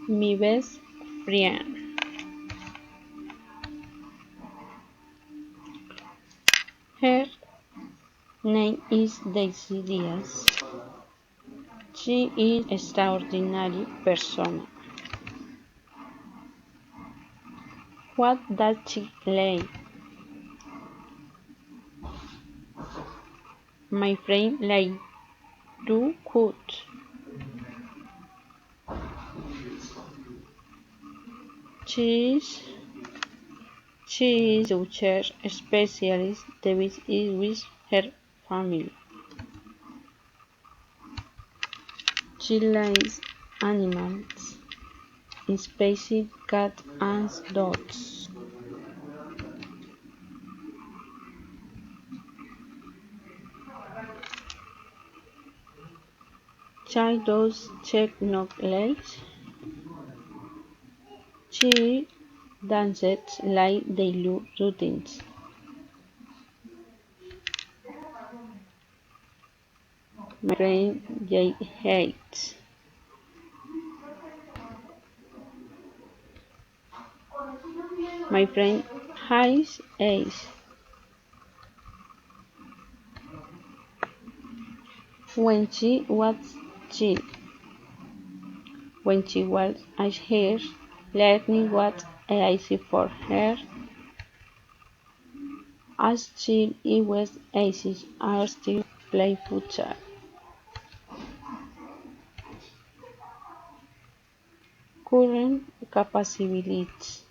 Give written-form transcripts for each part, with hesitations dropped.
Mi best friend. Her name is Daisy Diaz. She is extraordinary person. What does she like? My friend like to cook. She is she is a church specialist. David is with her family. She likes animals, especially cats and dogs. She does check knowledge. She dances like daily routines. My friend Jay hates. My friend hates Ace. When she was she when she was a hair, learning what easy for her as she was aces are still play futsal. Current capabilities.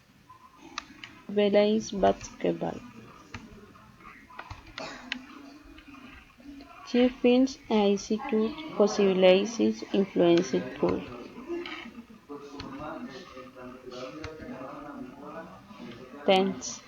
Plays basketball. She finds easy to possibilities influenced cool. Tense.